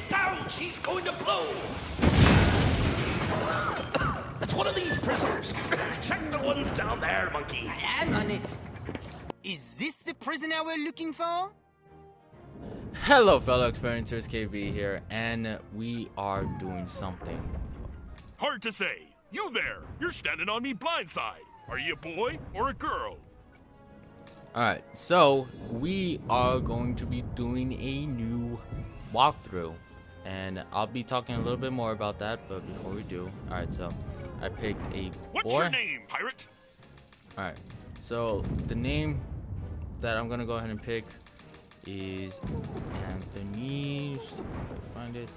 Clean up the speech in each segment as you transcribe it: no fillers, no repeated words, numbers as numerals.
down! She's going to blow! It's one of these prisoners. Check the ones down there, monkey. I am on it. Is this the prisoner we're looking for? Hello fellow experiencers, KV here, and we are doing something. Hard to say. You there! You're standing on me blindside. Are you a boy or a girl? Alright, so we are going to be doing a new walkthrough, and I'll be talking a little bit more about that, but before we do, alright, so I picked a What's boy. your name, pirate? Alright, so the name that I'm gonna go ahead and pick is Anthony. If I find it,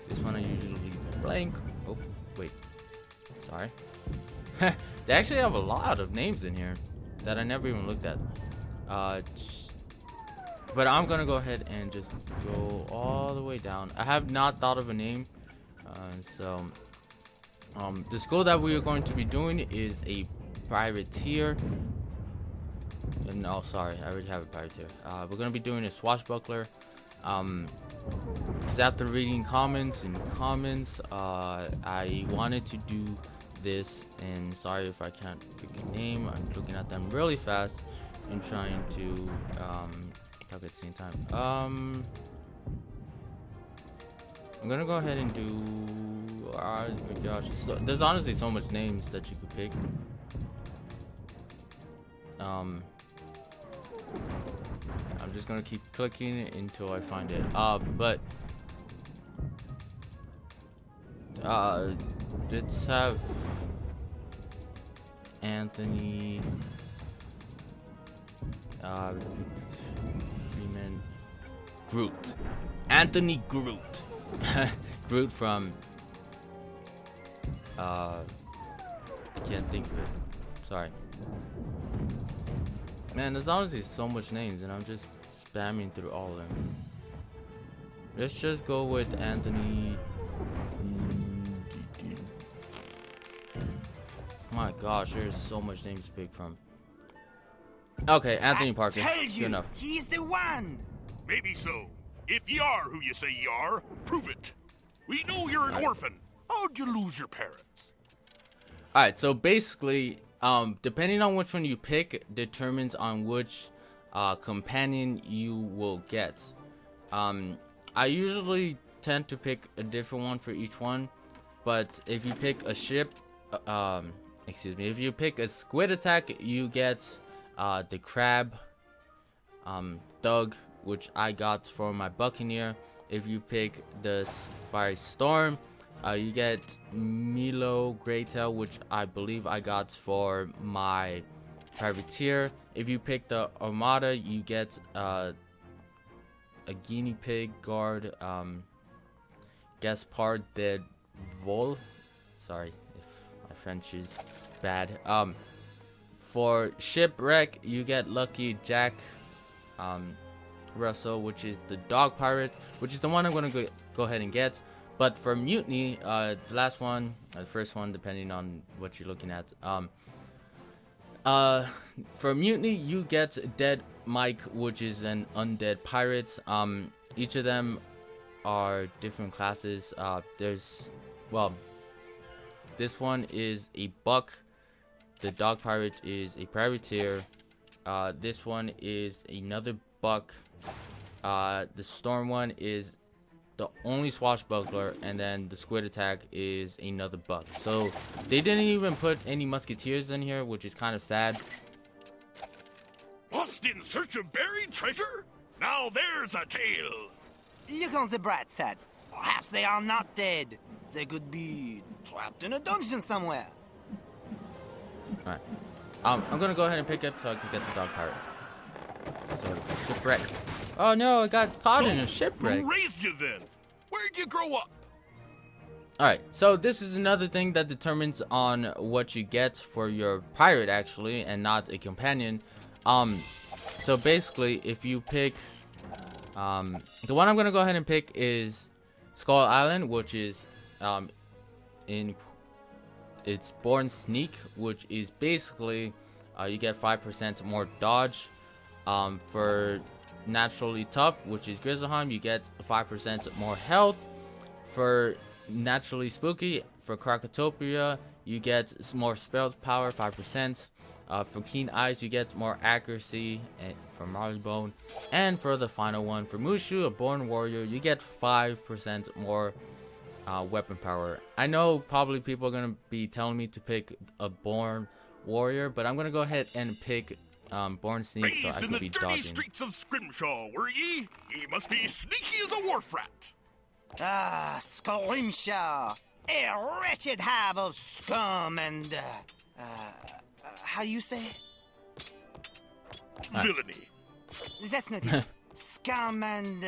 this one I usually leave blank. Oh, wait, sorry. They actually have a lot of names in here that I never even looked at. But I'm gonna go ahead and just go all the way down. I have not thought of a name, the school that we are going to be doing is a privateer. No, sorry, I already have a privateer. We're gonna be doing a swashbuckler. Because after reading comments, I wanted to do this, and sorry if I can't pick a name. I'm looking at them really fast and trying to talk at the same time. I'm gonna go ahead and do my gosh, there's honestly so much names that you could pick. I'm just gonna keep clicking until I find it. Let's have Anthony Freeman Groot. Anthony Groot. Groot from I can't think of it. Sorry. Man, there's honestly so much names and I'm just spamming through all of them. Let's just go with Anthony. My gosh, there's so much names to pick from. Okay, Anthony Parker. Good enough. He's the one. Maybe so. If you are who you say you are, prove it. We know you're an orphan. How'd you lose your parents? Alright, so basically, depending on which one you pick determines on which companion you will get. I usually tend to pick a different one for each one, but if you pick a ship, if you pick a squid attack, you get the crab, Doug, which I got for my Buccaneer. If you pick the Spy Storm, you get Milo Greytail, which I believe I got for my Privateer. If you pick the Armada, you get a Guinea Pig Guard, Gaspard de Vol. Sorry if my French is bad. For Shipwreck, you get Lucky Jack Russell, which is the Dog Pirate, which is the one I'm going to go ahead and get. But for Mutiny, the last one, the first one, depending on what you're looking at. For Mutiny, you get Dead Mike, which is an undead pirate. Each of them are different classes. This one is a buck. The Dog Pirate is a privateer. This one is another buck. The Storm one is the only swashbuckler, and then the squid attack is another buck. So they didn't even put any musketeers in here, which is kind of sad. Lost in search of buried treasure? Now there's a tale. Look on the bright side. Perhaps they are not dead. They could be trapped in a dungeon somewhere. Alright. I'm gonna go ahead and pick up so I can get the Dog Pirate. So, shipwreck. Oh no, I got caught in a shipwreck. Who raised you then? Where'd you grow up? Alright, so this is another thing that determines on what you get for your pirate, actually, and not a companion. So basically, if you pick, the one I'm gonna go ahead and pick is Skull Island, which is, it's Born Sneak, which is basically, you get 5% more dodge. For naturally tough, which is Grizzleheim, you get 5% more health. For naturally spooky, for Krakatopia, you get more spell power, 5%. For Keen Eyes, you get more accuracy for Marleybone. And for the final one, for Mushu, a Born Warrior, you get 5% more weapon power. I know probably people are going to be telling me to pick a Born Warrior, but I'm going to go ahead and pick Born Sneak so I Raised in can the be dirty dodging. streets of Scrimshaw, were ye? Ye must be sneaky as a wharf rat. Ah, Scrimshaw, a wretched hive of scum and, how you say? Villainy. That's not it. Scum and,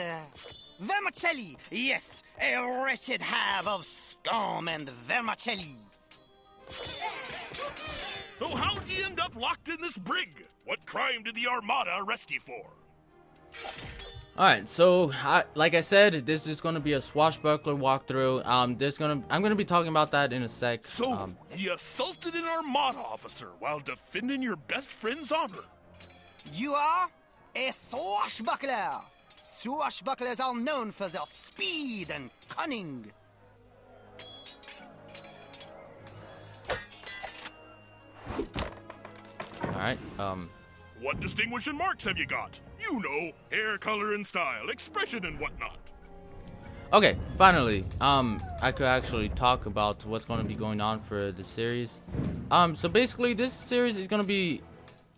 vermicelli. Yes, a wretched hive of scum and vermicelli. So how'd ye end up locked in this brig? What crime did the Armada arrest ye for? Alright, so like I said, this is going to be a Swashbuckler walkthrough. I'm going to be talking about that in a sec. So, ye assaulted an Armada officer while defending your best friend's honor. You are a swashbuckler. Swashbucklers are known for their speed and cunning. Alright, What distinguishing marks have you got? You know, hair color and style, expression and whatnot. okay, finally, I could actually talk about what's going to be going on for the series. So basically, this series is going to be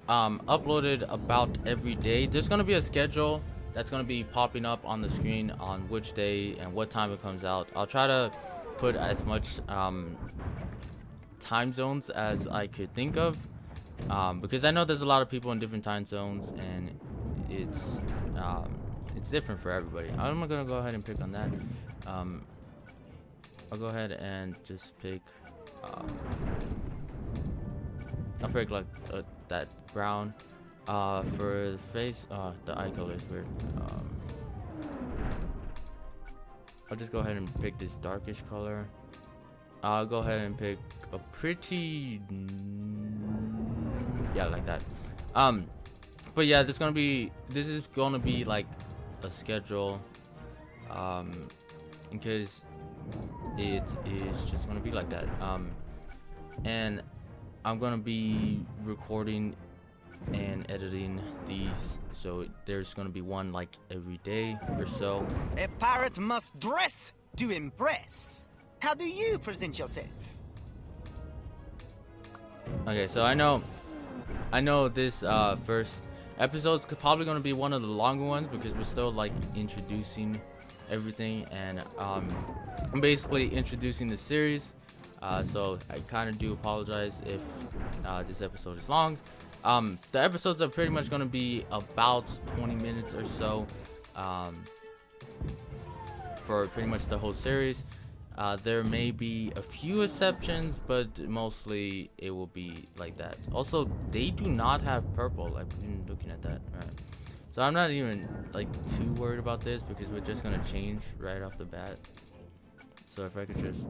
uploaded about every day. There's going to be a schedule that's going to be popping up on the screen on which day and what time it comes out. I'll try to put as much time zones as I could think of, because I know there's a lot of people in different time zones, and it's different for everybody. I'm gonna go ahead and pick on that. I'll go ahead and just pick. I'll pick like that brown. For the face, the eye color is weird. I'll just go ahead and pick this darkish color. I'll go ahead and pick a pretty, yeah, like that. But yeah, this is gonna be like a schedule, in case it is just gonna be like that. And I'm gonna be recording and editing these, so there's gonna be one like every day or so. A pirate must dress to impress. How do you present yourself? Okay, so I know this first episode's probably gonna be one of the longer ones because we're still like introducing everything, and I'm basically introducing the series. So I kind of do apologize if this episode is long. The episodes are pretty much going to be about 20 minutes or so, for pretty much the whole series. There may be a few exceptions, but mostly it will be like that. Also, they do not have purple. I've been looking at that. All right. So I'm not even like too worried about this because we're just going to change right off the bat. So if I could just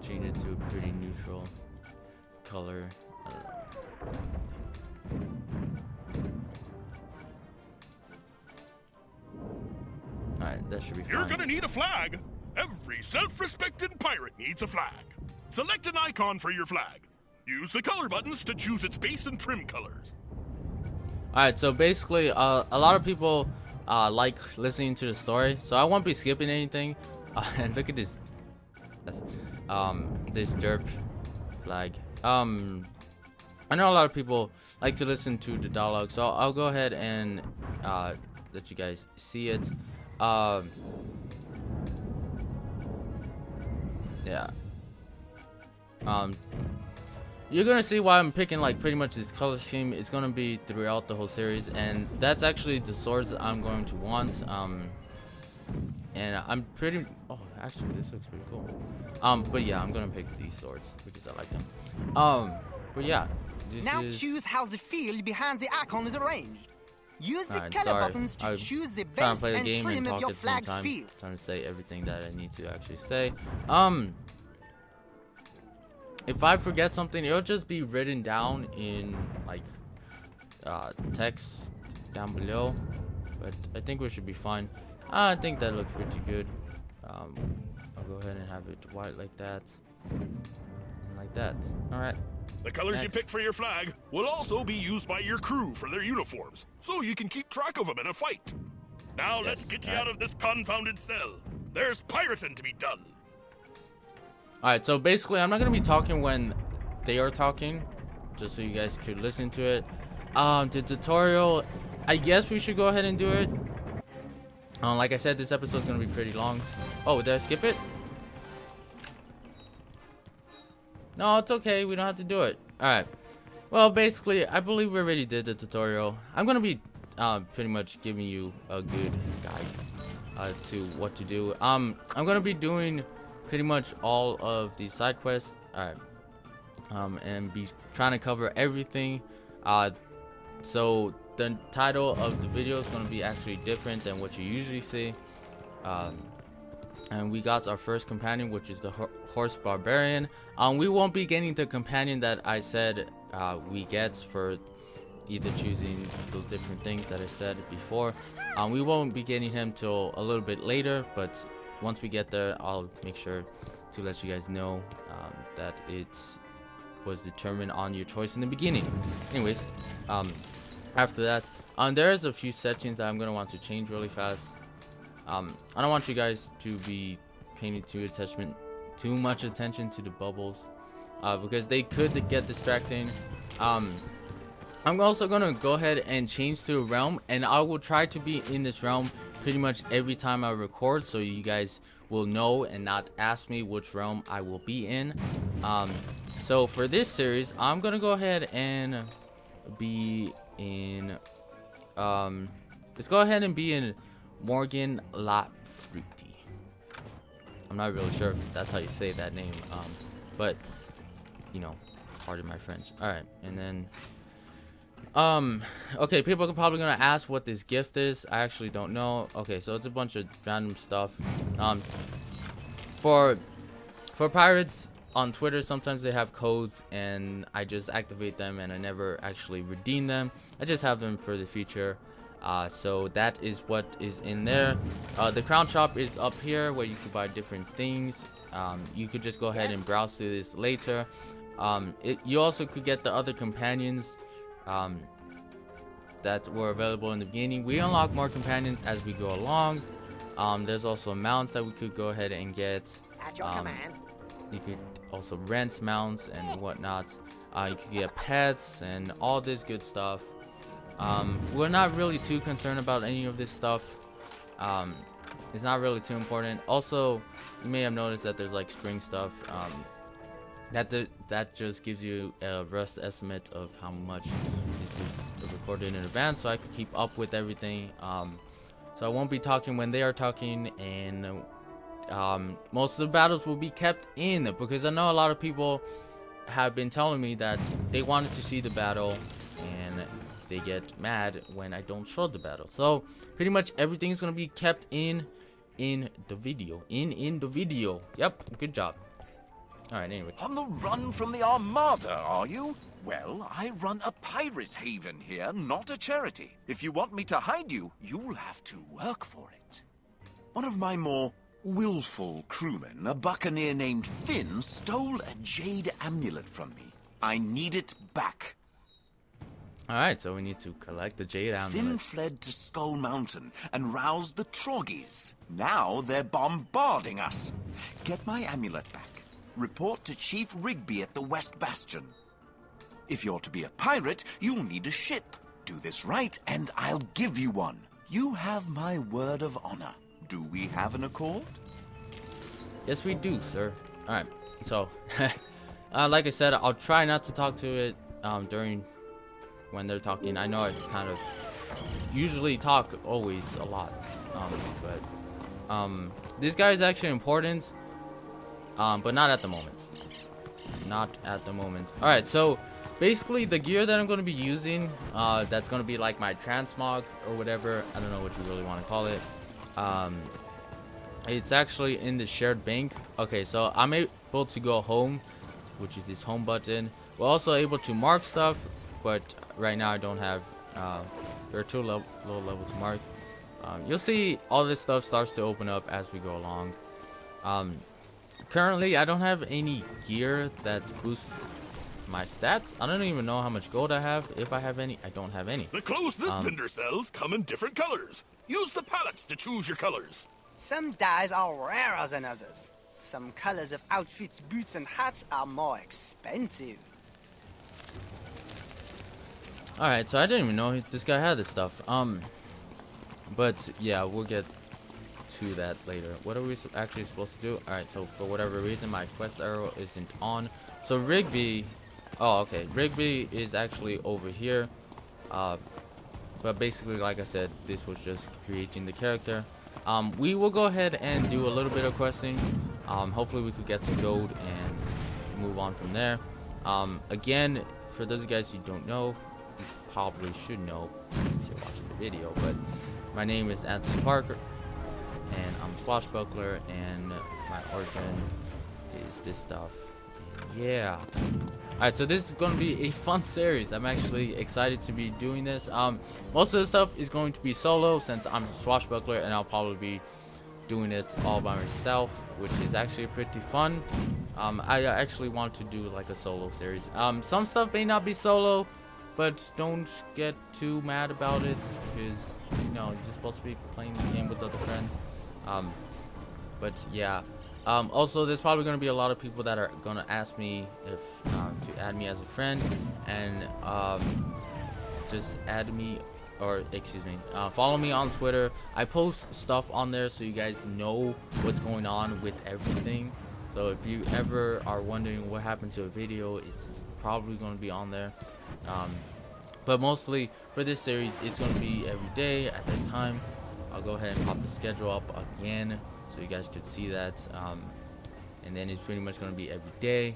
change it to a pretty neutral color, I don't know. Alright, that should be fine. You're gonna need a flag. Every self-respecting pirate needs a flag. Select an icon for your flag. Use the color buttons to choose its base and trim colors. Alright, so basically, a lot of people like listening to the story, so I won't be skipping anything. And look at this. This derp flag. I know a lot of people like to listen to the dialogue, so I'll go ahead and let you guys see it. Yeah. You're gonna see why I'm picking like pretty much this color scheme. It's gonna be throughout the whole series, and that's actually the swords that I'm going to want. And I'm pretty. Oh, actually, this looks pretty cool. But yeah, I'm gonna pick these swords because I like them. But yeah. Now choose how the field behind the icon is arranged. Use the Alright, color sorry. buttons to I'm choose the trying base to play the and game and trim of talk your at the same flag's time. field. Trying to say everything that I need to actually say. If I forget something, it'll just be written down in like text down below. but I think we should be fine. I think that looks pretty good. I'll go ahead and have it white like that, and like that. All right. The colors you Next. pick for your flag will also be used by your crew for their uniforms, so you can keep track of them in a fight. Now let's get you out of this confounded cell. There's pirating to be done. All right. So basically, I'm not gonna be talking when they are talking, just so you guys could listen to it. The tutorial, I guess we should go ahead and do it. Like I said, this episode's gonna be pretty long. Oh, did I skip it? No, it's okay. We don't have to do it. Alright. Well, basically, I believe we already did the tutorial. I'm going to be pretty much giving you a good guide to what to do. I'm going to be doing pretty much all of these side quests. Alright. And be trying to cover everything. So the title of the video is going to be actually different than what you usually see. And we got our first companion, which is the horse barbarian. We won't be getting the companion that I said we get for either choosing those different things that I said before. We won't be getting him till a little bit later, but once we get there, I'll make sure to let you guys know that it was determined on your choice in the beginning. Anyways, after that, there's a few settings that I'm gonna want to change really fast. I don't want you guys to be paying too much attention to the bubbles, because they could get distracting. I'm also gonna go ahead and change to a realm, and I will try to be in this realm pretty much every time I record, so you guys will know and not ask me which realm I will be in. So for this series, I'm gonna go ahead and be in let's go ahead and be in Morgan La Fruity. I'm not really sure if that's how you say that name, but you know, pardon my French. All right, and then okay, people are probably gonna ask what this gift is. I actually don't know. Okay, so it's a bunch of random stuff. For pirates on Twitter, sometimes they have codes and I just activate them and I never actually redeem them. I just have them for the future. So that is what is in there. The crown shop is up here where you can buy different things. You could just go ahead and browse through this later. You also could get the other companions that were available in the beginning. We unlock more companions as we go along. There's also mounts that we could go ahead and get. At your command. You could also rent mounts and whatnot. You could get pets and all this good stuff. We're not really too concerned about any of this stuff. It's not really too important. Also, you may have noticed that there's like spring stuff. That just gives you a rough estimate of how much this is recorded in advance, so I could keep up with everything. So I won't be talking when they are talking, and most of the battles will be kept in, because I know a lot of people have been telling me that they wanted to see the battle and they get mad when I don't show the battle. So pretty much everything is going to be kept in the video. In the video. Yep, good job. Alright, anyway. On the run from the Armada, are you? Well, I run a pirate haven here, not a charity. If you want me to hide you, you'll have to work for it. One of my more willful crewmen, a buccaneer named Finn, stole a jade amulet from me. I need it back. Alright, so we need to collect the jade amulet. Finn fled to Skull Mountain and roused the Troggies. Now they're bombarding us. Get my amulet back. Report to Chief Rigby at the West Bastion. If you're to be a pirate, you'll need a ship. Do this right, and I'll give you one. You have my word of honor. Do we have an accord? Yes, we do, sir. Alright, so, like I said, I'll try not to talk to it during when they're talking. I know I kind of usually talk always a lot, but this guy is actually important, but not at the moment. Not at the moment. Alright, so basically the gear that I'm going to be using, that's going to be like my transmog or whatever. I don't know what you really want to call it. It's actually in the shared bank. Okay, so I'm able to go home, which is this home button. We're also able to mark stuff, but right now I don't have we're too low level to mark. You'll see all this stuff starts to open up as we go along. Currently, I don't have any gear that boosts my stats. I don't even know how much gold I have. If I have any, I don't have any. The clothes this vendor sells come in different colors. Use the palettes to choose your colors. Some dyes are rarer than others. Some colors of outfits, boots, and hats are more expensive. Alright, so I didn't even know this guy had this stuff. But yeah, we'll get to that later. What are we actually supposed to do? Alright, so for whatever reason, my quest arrow isn't on. So Rigby, oh, okay, Rigby is actually over here. But basically, like I said, this was just creating the character. We will go ahead and do a little bit of questing. Hopefully we could get some gold and move on from there. Again, for those of you guys who don't know, you probably should know if you're watching the video, but my name is Anthony Parker, and I'm Swashbuckler, and my origin is this stuff. Yeah. Alright, so this is going to be a fun series. I'm actually excited to be doing this. Most of the stuff is going to be solo since I'm a Swashbuckler, and I'll probably be doing it all by myself, which is actually pretty fun. I actually want to do like a solo series. Some stuff may not be solo, but don't get too mad about it, because, you know, you're supposed to be playing this game with other friends. But yeah. Also, there's probably going to be a lot of people that are going to ask me if to add me as a friend, and just add me, or excuse me, follow me on Twitter. I post stuff on there so you guys know what's going on with everything. So if you ever are wondering what happened to a video, it's probably going to be on there. But mostly for this series, it's going to be every day at that time. I'll go ahead and pop the schedule up again so you guys could see that. And then it's pretty much going to be every day.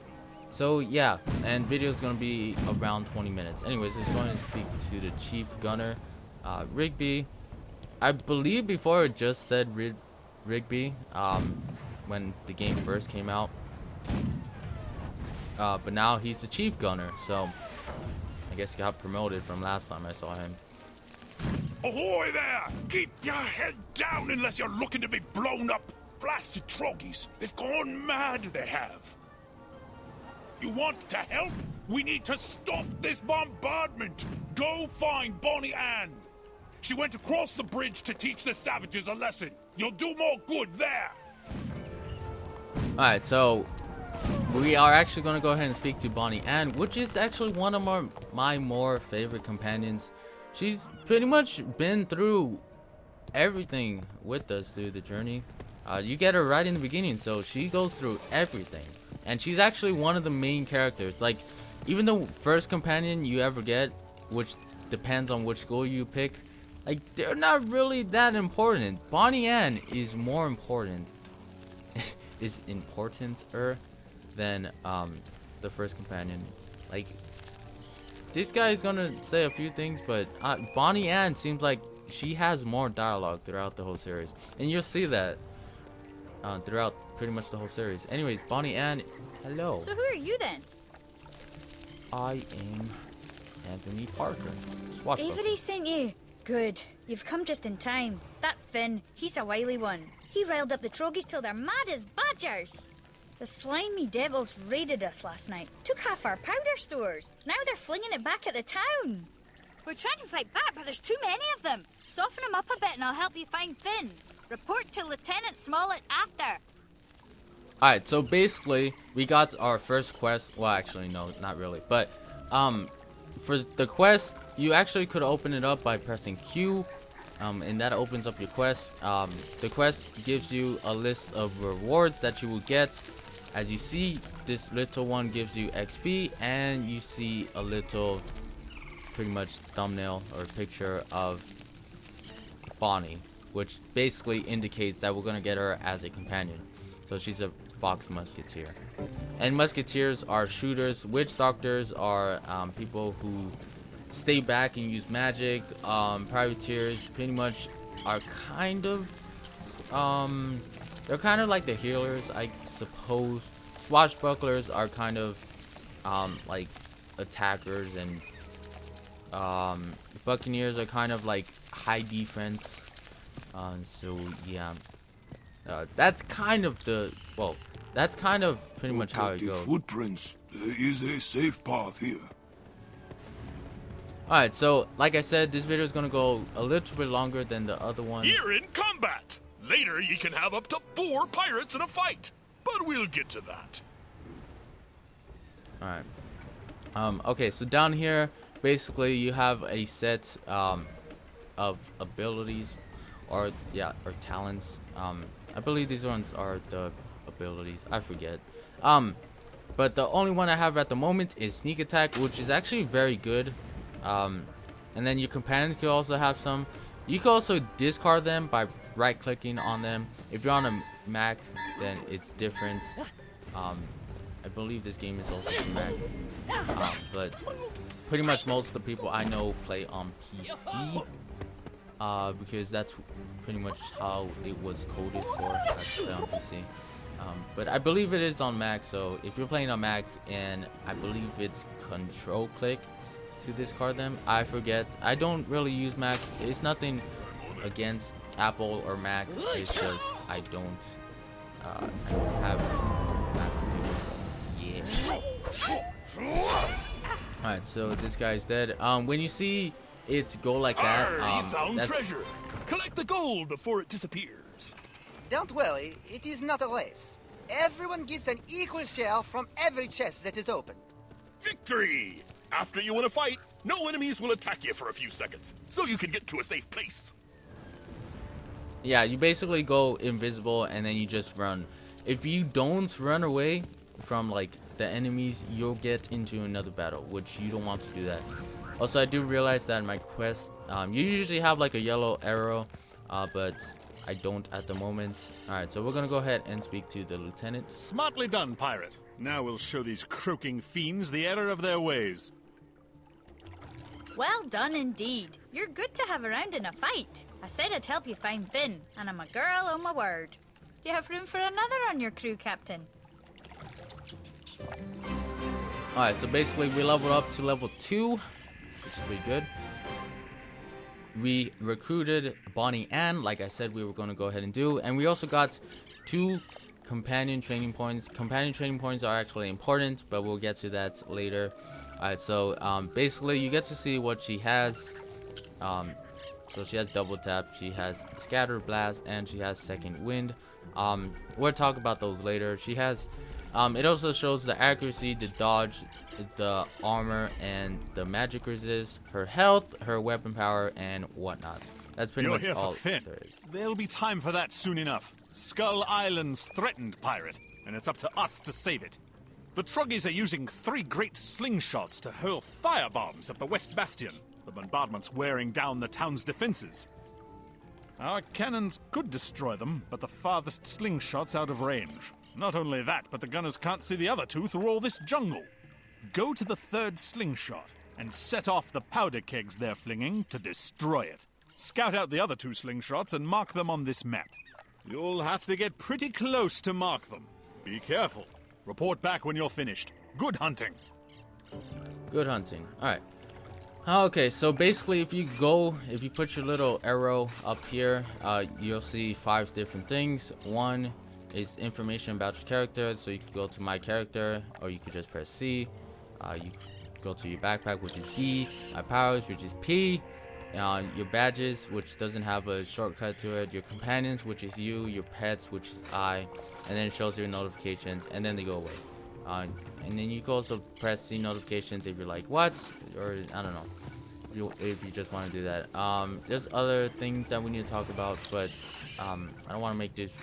So yeah, and video is going to be around 20 minutes. Anyways, I'm going to speak to the chief gunner, Rigby. I believe before it just said Rigby when the game first came out. But now he's the chief gunner, so I guess he got promoted from last time I saw him. Ahoy there! Keep your head down unless you're looking to be blown up. Blasted troggies. They've gone mad, they have. You want to help? We need to stop this bombardment. Go find Bonnie Ann. She went across the bridge to teach the savages a lesson. You'll do more good there. Alright, so we are actually going to go ahead and speak to Bonnie Ann, which is actually one of my more favorite companions. She's pretty much been through everything with us through the journey. You get her right in the beginning, so she goes through everything. And she's actually one of the main characters. Like, even the first companion you ever get, which depends on which school you pick, like, they're not really that important. Bonnie Ann is more important, is importanter than the first companion. Like, this guy is gonna say a few things, but Bonnie Ann seems like she has more dialogue throughout the whole series, and you'll see that throughout pretty much the whole series. Anyways, Bonnie Ann, hello. So who are you then? I am Anthony Parker. Swashbuckler. Avery sent you. Good. You've come just in time. That Finn, he's a wily one. He riled up the troggies till they're mad as badgers. The slimy devils raided us last night. Took half our powder stores. Now they're flinging it back at the town. We're trying to fight back, but there's too many of them. Soften them up a bit and I'll help you find Finn. Report to Lieutenant Smollett after. Alright, so basically, we got our first quest. Well, actually, no, not really. But, for the quest, you actually could open it up by pressing Q. And that opens up your quest. The quest gives you a list of rewards that you will get. As you see, this little one gives you XP, and you see a little, pretty much, thumbnail or picture of Bonnie, which basically indicates that we're gonna get her as a companion. So she's a Fox Musketeer, and Musketeers are shooters. Witch Doctors are people who stay back and use magic. Privateers pretty much are kind of they're kind of like the healers, I suppose. Swashbucklers are kind of like attackers, and Buccaneers are kind of like high defense. So yeah, that's kind of that's kind of pretty much how it the goes. footprints. There is a safe path here. Alright, so like I said, this video is gonna go a little bit longer than the other one. You're in combat. Later, you can have up to 4 pirates in a fight, but we'll get to that. Alright. Okay, so down here, basically you have a set of abilities, or talents. I believe these ones are the abilities. I forget. But the only one I have at the moment is sneak attack, which is actually very good. And then your companions can also have some. You can also discard them by right clicking on them. If you're on a Mac, then it's different. I believe this game is also for Mac, but pretty much most of the people I know play on PC, because that's pretty much how it was coded for. That's play on PC. But I believe it is on Mac, so if you're playing on Mac, and I believe it's control click to discard them. I forget. I don't really use Mac. It's nothing against Apple or Mac. It's just I don't have Mac computer. Yeah. Alright, so this guy's dead. When you see it go like that, You found treasure. Collect the gold before it disappears. Don't worry, it is not a race. Everyone gets an equal share from every chest that is opened. Victory! After you win a fight, no enemies will attack you for a few seconds, so you can get to a safe place. Yeah, you basically go invisible and then you just run. If you don't run away from like the enemies, you'll get into another battle, which you don't want to do that. Also, I do realize that in my quest, you usually have like a yellow arrow, but I don't at the moment. Alright, so we're gonna go ahead and speak to the lieutenant. Smartly done, pirate. Now we'll show these croaking fiends the error of their ways. Well done indeed. You're good to have around in a fight. I said I'd help you find Finn, and I'm a girl on my word. Do you have room for another on your crew, Captain? Alright, so basically we leveled up to level 2, which is pretty good. We recruited Bonnie Ann, like I said we were going to go ahead and do, and we also got 2 companion training points. Companion training points are actually important, but we'll get to that later. Alright, so basically you get to see what she has. So she has double tap, she has scatter blast, and she has second wind. We'll talk about those later. She has it also shows the accuracy, the dodge, the armor, and the magic resist, her health, her weapon power, and whatnot. That's pretty You're much here all for Finn. there is. There'll be time for that soon enough. Skull Island's threatened, pirate, and it's up to us to save it. The Troggies are using 3 great slingshots to hurl firebombs at the West Bastion. The bombardment's wearing down the town's defenses. Our cannons could destroy them, but the farthest slingshot's out of range. Not only that, but the gunners can't see the other 2 through all this jungle. Go to the 3rd slingshot and set off the powder kegs they're flinging to destroy it. Scout out the other 2 slingshots and mark them on this map. You'll have to get pretty close to mark them. Be careful. Report back when you're finished. Good hunting. Good hunting. Alright. Okay, so basically if you put your little arrow up here, you'll see 5 different things. One is information about your character, so you could go to my character, or you could just press C. You go to your backpack, which is B, my powers, which is P, your badges, which doesn't have a shortcut to it, your companions, which is U, your pets, which is I, and then it shows your notifications, and then they go away. And then you can also press C notifications if you're like, what? Or I don't know, if you just want to do that. There's other things that we need to talk about, but I don't want to make this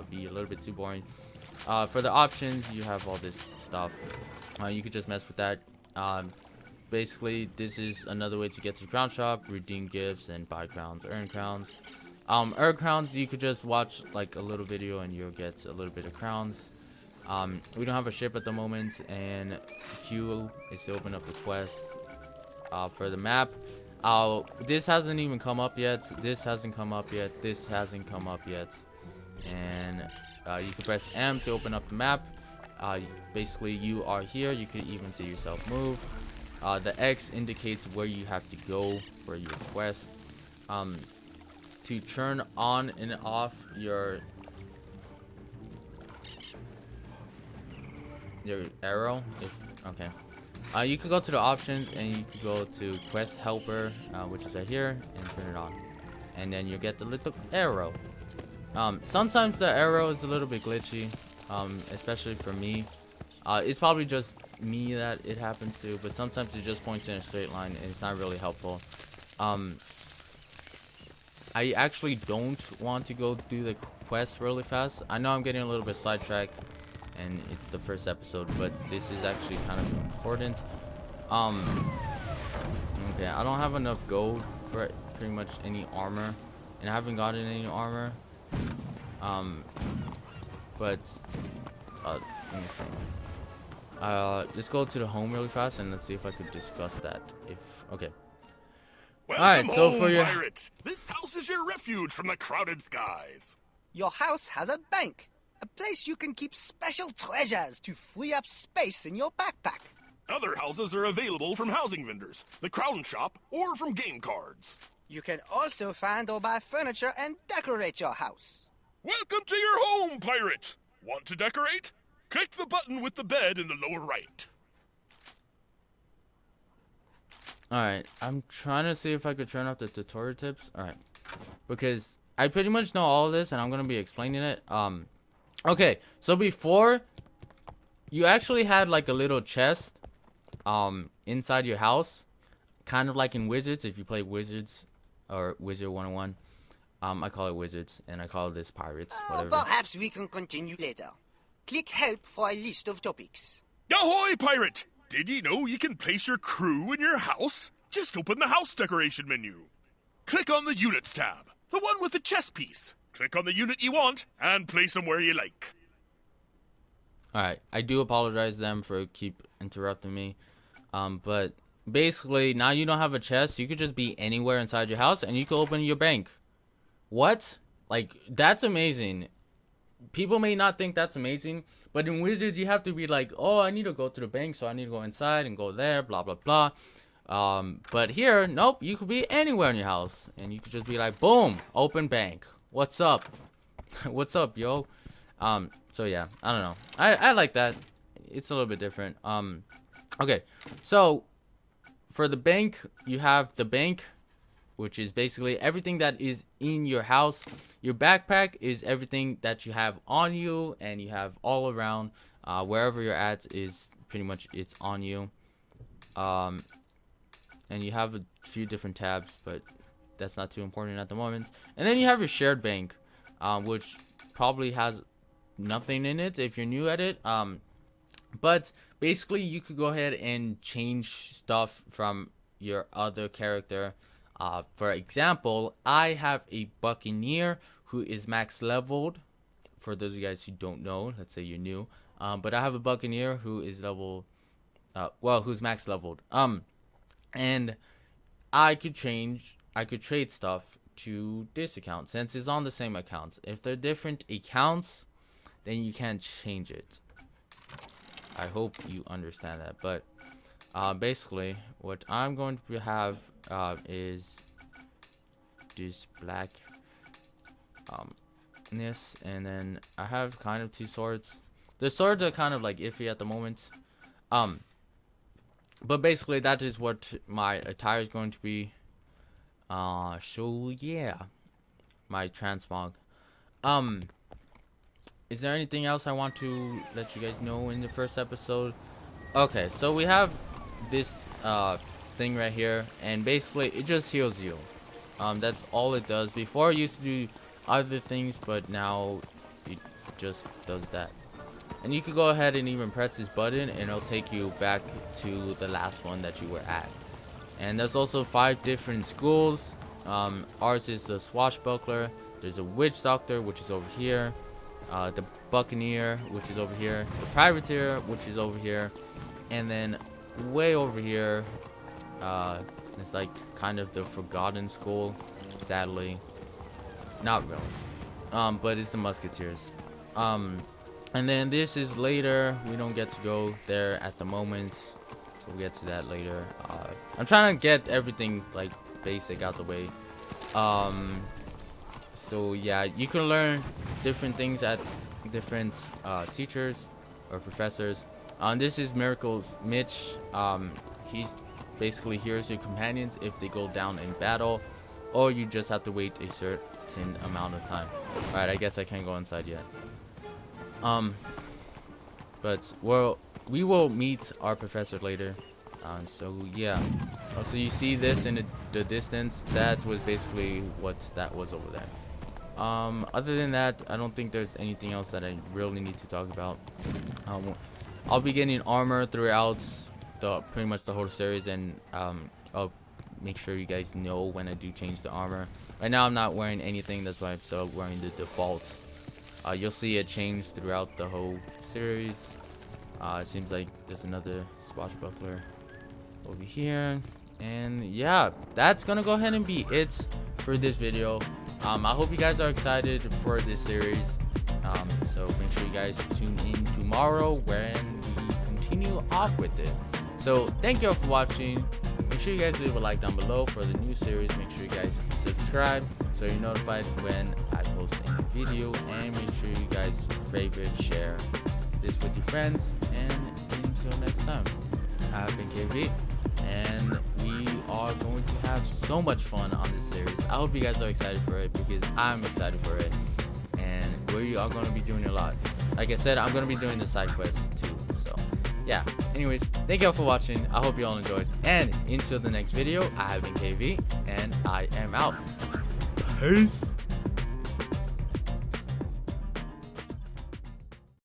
be a little bit too boring. For the options, you have all this stuff. You could just mess with that. Basically, this is another way to get to the crown shop, redeem gifts, and buy crowns, earn crowns. Earn crowns, you could just watch like a little video and you'll get a little bit of crowns. We don't have a ship at the moment, and Q is to open up the quest for the map. This hasn't even come up yet. This hasn't come up yet. This hasn't come up yet. And you can press M to open up the map. Basically, you are here. You could even see yourself move. The X indicates where you have to go for your quest. to turn on and off your arrow. Okay. You could go to the options and you could go to quest helper, which is right here, and turn it on. And then you get the little arrow. Sometimes the arrow is a little bit glitchy, especially for me. It's probably just me that it happens to, but sometimes it just points in a straight line and it's not really helpful. I actually don't want to go do the quest really fast. I know I'm getting a little bit sidetracked and it's the first episode, but this is actually kind of important. Okay, I don't have enough gold for pretty much any armor, and I haven't gotten any armor. But let me see. Let's go to the home really fast and let's see if I could discuss that. Okay. Welcome Alright, so home, for your pirate. This house is your refuge from the crowded skies. Your house has a bank, a place you can keep special treasures to free up space in your backpack. Other houses are available from housing vendors, the Crown Shop, or from game cards. You can also find or buy furniture and decorate your house. Welcome to your home, pirate. Want to decorate? Click the button with the bed in the lower right. Alright, I'm trying to see if I could turn off the tutorial tips. Alright, because I pretty much know all of this and I'm going to be explaining it. Okay, so before, you actually had like a little chest inside your house. Kind of like in Wizards, if you play Wizards or Wizard 101. I call it Wizards and I call this Pirates, whatever. Perhaps we can continue later. Click help for a list of topics. Ahoy, pirate! Did you know you can place your crew in your house? Just open the house decoration menu. Click on the Units tab, the one with the chess piece. Click on the unit you want and place them where you like. Alright, I do apologize them for keep interrupting me. But basically, now you don't have a chest. You could just be anywhere inside your house and you can open your bank. What? Like, that's amazing. People may not think that's amazing, but in Wizards you have to be like, oh, I need to go to the bank, so I need to go inside and go there, blah blah blah. But here, nope, you could be anywhere in your house and you could just be like, boom, open bank. What's up? What's up, yo? So yeah, I don't know, I like that. It's a little bit different. Okay, so for the bank, you have the bank, which is basically everything that is in your house. Your backpack is everything that you have on you and you have all around. Wherever you're at is pretty much it's on you. And you have a few different tabs, but that's not too important at the moment. And then you have your shared bank, which probably has nothing in it if you're new at it. But basically you could go ahead and change stuff from your other character. For example, I have a Buccaneer who is max leveled. For those of you guys who don't know, let's say you're new. But I have a Buccaneer who is level, who's max leveled. And I could trade stuff to this account since it's on the same account. If they're different accounts, then you can't change it. I hope you understand that. But basically, what I'm going to have is this black this, and then I have kind of two swords. The swords are kind of like iffy at the moment. But basically that is what my attire is going to be. So yeah, my transmog. Is there anything else I want to let you guys know in the first episode? Okay, so we have this thing right here, and basically it just heals you. That's all it does. Before it used to do other things, but now it just does that. And you could go ahead and even press this button and it'll take you back to the last one that you were at. And there's also 5 different schools. Ours is the Swashbuckler. There's a Witch Doctor, which is over here. The Buccaneer, which is over here. The Privateer, which is over here. And then way over here, it's like kind of the Forgotten School, sadly. Not really. But it's the Musketeers. And then this is later. We don't get to go there at the moment. We'll get to that later. I'm trying to get everything like basic out the way. So yeah, you can learn different things at different teachers or professors. This is Miracle's Mitch. He basically heals your companions if they go down in battle, or you just have to wait a certain amount of time. Alright, I guess I can't go inside yet. But we will meet our professor later. So yeah. Also, you see this in the distance. That was basically what that was over there. Other than that, I don't think there's anything else that I really need to talk about. I'll be getting armor throughout pretty much the whole series, and I'll make sure you guys know when I do change the armor. Right now I'm not wearing anything, that's why I'm still wearing the default. You'll see it change throughout the whole series. It seems like there's another Swashbuckler over here. And yeah, that's gonna go ahead and be it for this video. I hope you guys are excited for this series. So make sure you guys tune in tomorrow when we continue off with it. So thank you all for watching. Make sure you guys leave a like down below for the new series. Make sure you guys subscribe so you're notified when I post a new video, and make sure you guys favorite, share this with your friends. And until next time, I've been KV, and we are going to have so much fun on this series. I hope you guys are excited for it, because I'm excited for it, and we are going to be doing a lot. Like I said, I'm going to be doing the side quests too. So yeah, anyways, thank you all for watching. I hope you all enjoyed, and until the next video, I have been KV, and I am out. Peace.